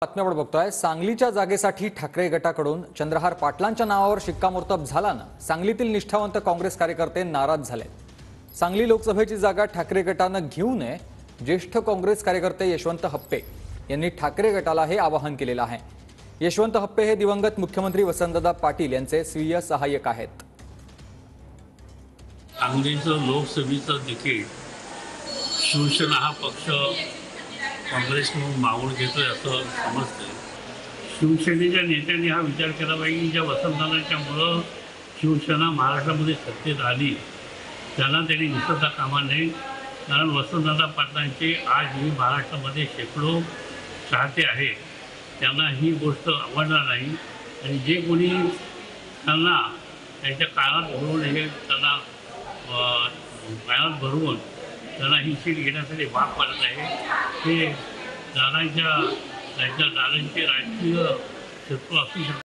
बातमी आपण बघतोय। सांगलीच्या जागेसाठी ठाकरे गटाकडून चंद्रहार पाटलांच्या नावावर शिक्कामोर्तब झाल्यानं सांगलीतील निष्ठावंत काँग्रेस कार्यकर्ते नाराज झाले। सांगली लोकसभेची जागा ठाकरे गटानं घेऊ नये, ज्येष्ठ काँग्रेस कार्यकर्ते यशवंत हप्पे यांनी ठाकरे गटाला हे आवाहन केलेलं आहे। यशवंत हप्पे हे दिवंगत मुख्यमंत्री वसंतदादा पाटील यांचे स्वीय सहाय्यक आहेत। सांगलीचं लोकसभेचं तिकीट शिवसेना हा पक्ष काँग्रेसकडून मागून घेतोय असं समजतंय। शिवसेनेच्या नेत्यांनी हा विचार केला पाहिजे की ज्या वसंतदादांच्यामुळं शिवसेना महाराष्ट्रामध्ये सत्तेत आली त्यांना त्यांनी विसरता कामा नये, कारण वसंतदादा पाटलांचे आजही महाराष्ट्रामध्ये शेकडो चाहते आहेत। त्यांना ही गोष्ट आवडणार नाही आणि जे कोणी त्यांना त्यांच्या काळात भरून हे त्यांना काळात भरवून त्यांना ही सीट घेण्यासाठी भाग पाडत आहे, हे दादांचे राजकीय शत्रू असू शकतात।